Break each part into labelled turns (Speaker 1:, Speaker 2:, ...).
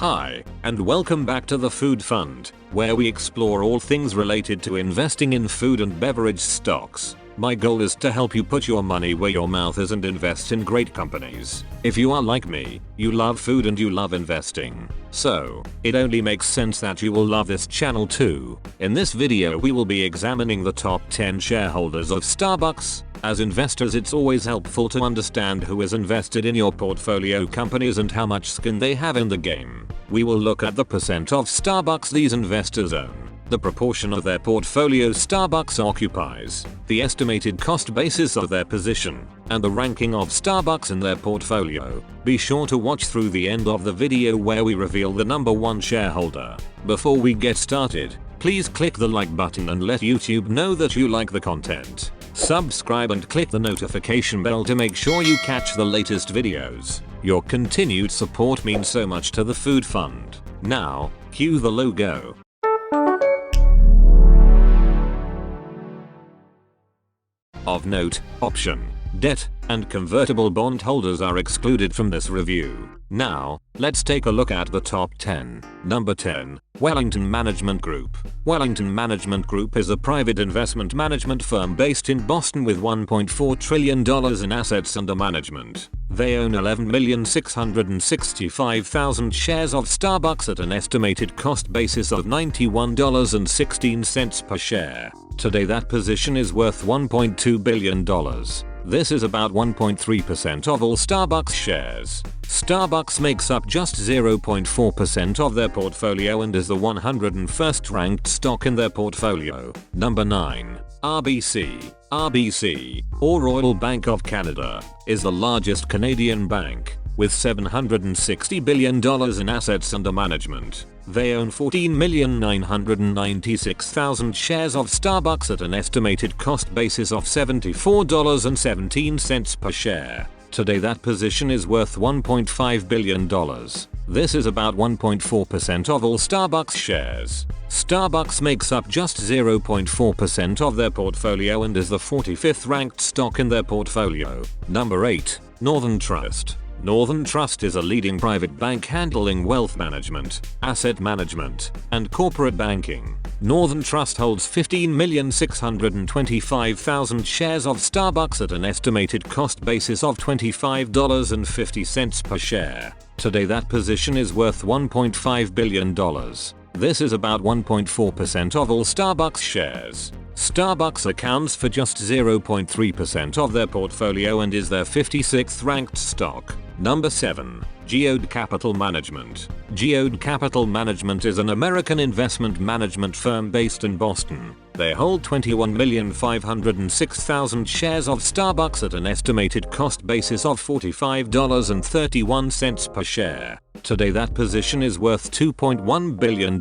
Speaker 1: Hi, and welcome back to the Food Fund, where we explore all things related to investing in food and beverage stocks. My goal is to help you put your money where your mouth is and invest in great companies. If you are like me, you love food and you love investing. So, it only makes sense that you will love this channel too. In this video we will be examining the top 10 shareholders of SBUX. As investors, it's always helpful to understand who is invested in your portfolio companies and how much skin they have in the game. We will look at the percent of SBUX these investors own, the proportion of their portfolio SBUX occupies, the estimated cost basis of their position, and the ranking of SBUX in their portfolio. Be sure to watch through the end of the video where we reveal the number 1 shareholder. Before we get started, please click the like button and let YouTube know that you like the content. Subscribe and click the notification bell to make sure you catch the latest videos. Your continued support means so much to the Food Fund. Now, cue the logo. Of note, option, debt, and convertible bond holders are excluded from this review. Now, let's take a look at the top 10. Number 10. Wellington Management Group. Wellington Management Group is a private investment management firm based in Boston with $1.4 trillion in assets under management. They own 11,665,000 shares of SBUX at an estimated cost basis of $91.16 per share. Today that position is worth $1.2 billion. This is about 1.3% of all SBUX shares. SBUX makes up just 0.4% of their portfolio and is the 101st ranked stock in their portfolio. Number 9. RBC. RBC, or Royal Bank of Canada, is the largest Canadian bank, with $760 billion in assets under management. They own 14,996,000 shares of SBUX at an estimated cost basis of $74.17 per share. Today that position is worth $1.5 billion. This is about 1.4% of all SBUX shares. SBUX makes up just 0.4% of their portfolio and is the 45th ranked stock in their portfolio. Number 8. Northern Trust. Northern Trust is a leading private bank handling wealth management, asset management, and corporate banking. Northern Trust holds 15,625,000 shares of SBUX at an estimated cost basis of $25.50 per share. Today that position is worth $1.5 billion. This is about 1.4% of all SBUX shares. SBUX accounts for just 0.3% of their portfolio and is their 56th ranked stock. Number 7. Geode Capital Management. Geode Capital Management is an American investment management firm based in Boston. They hold 21,506,000 shares of SBUX at an estimated cost basis of $45.31 per share. Today that position is worth $2.1 billion.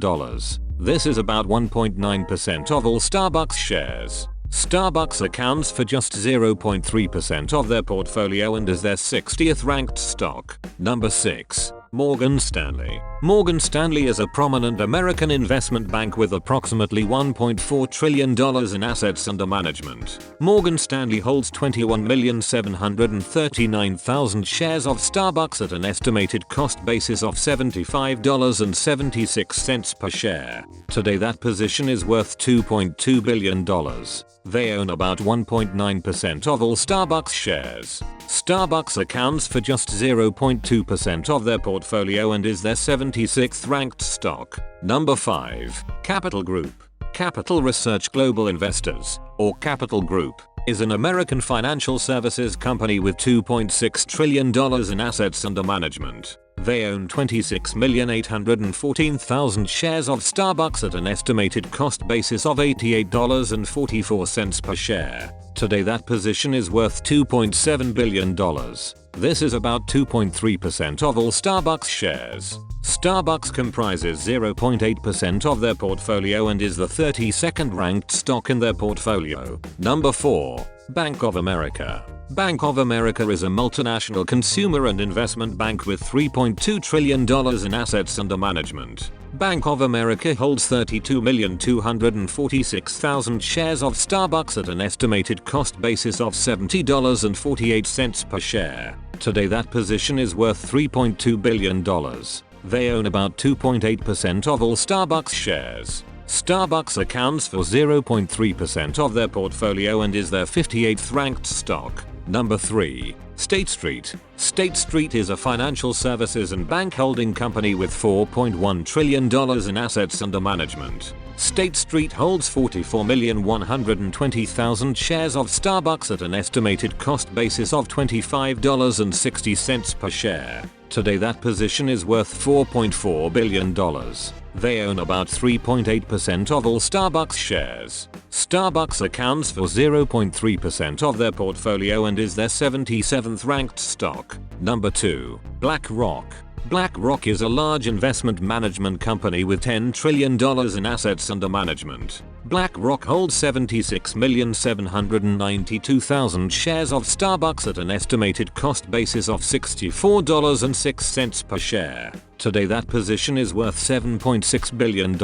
Speaker 1: This is about 1.9% of all SBUX shares. SBUX accounts for just 0.3% of their portfolio and is their 60th ranked stock. Number 6. Morgan Stanley. Morgan Stanley is a prominent American investment bank with approximately $1.4 trillion in assets under management. Morgan Stanley holds 21,739,000 shares of SBUX at an estimated cost basis of $75.76 per share. Today that position is worth $2.2 billion. They own about 1.9% of all SBUX shares. SBUX accounts for just 0.2% of their portfolio and is their 76th ranked stock. Number 5. Capital Group. Capital Research Global Investors, or Capital Group, is an American financial services company with $2.6 trillion in assets under management. They own 26,814,000 shares of SBUX at an estimated cost basis of $88.44 per share. Today that position is worth $2.7 billion. This is about 2.3% of all SBUX shares. SBUX comprises 0.8% of their portfolio and is the 32nd ranked stock in their portfolio. Number 4. Bank of America. Bank of America is a multinational consumer and investment bank with $3.2 trillion in assets under management. Bank of America holds 32,246,000 shares of SBUX at an estimated cost basis of $70.48 per share. Today that position is worth $3.2 billion. They own about 2.8% of all Starbucks shares. Starbucks accounts for 0.3% of their portfolio and is their 58th ranked stock. Number 3. State Street. State Street is a financial services and bank holding company with $4.1 trillion in assets under management. State Street holds 44,120,000 shares of Starbucks at an estimated cost basis of $25.60 per share. Today that position is worth $4.4 billion. They own about 3.8% of all Starbucks shares. Starbucks accounts for 0.3% of their portfolio and is their 77th ranked stock. Number 2. BlackRock. BlackRock is a large investment management company with $10 trillion in assets under management. BlackRock holds 76,792,000 shares of Starbucks at an estimated cost basis of $64.06 per share. Today that position is worth $7.6 billion.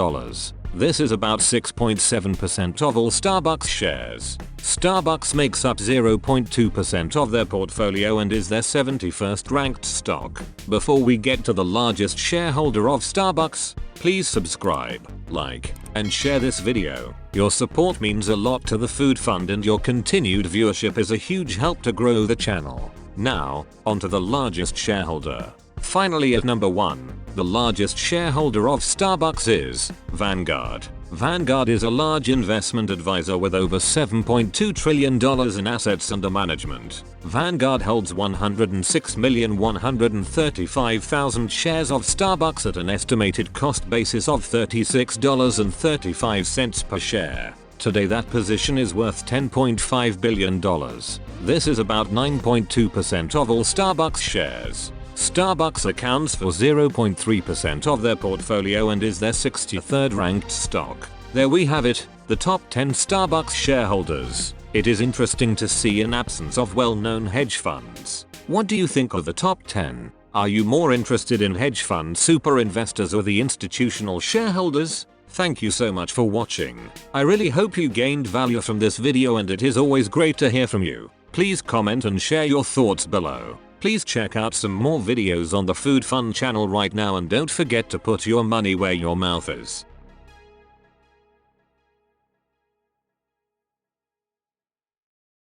Speaker 1: This is about 6.7% of all Starbucks shares. Starbucks makes up 0.2% of their portfolio and is their 71st ranked stock. Before we get to the largest shareholder of Starbucks, please subscribe, like, and share this video. Your support means a lot to the Food Fund and your continued viewership is a huge help to grow the channel. Now, onto the largest shareholder. Finally at number 1, the largest shareholder of Starbucks is Vanguard. Vanguard is a large investment advisor with over $7.2 trillion in assets under management. Vanguard holds 106,135,000 shares of Starbucks at an estimated cost basis of $36.35 per share. Today that position is worth $10.5 billion. This is about 9.2% of all Starbucks shares. Starbucks accounts for 0.3% of their portfolio and is their 63rd ranked stock. There we have it, the top 10 Starbucks shareholders. It is interesting to see an absence of well-known hedge funds. What do you think of the top 10? Are you more interested in hedge fund super investors or the institutional shareholders? Thank you so much for watching. I really hope you gained value from this video and it is always great to hear from you. Please comment and share your thoughts below. Please check out some more videos on the Food Fund channel right now and don't forget to put your money where your mouth is.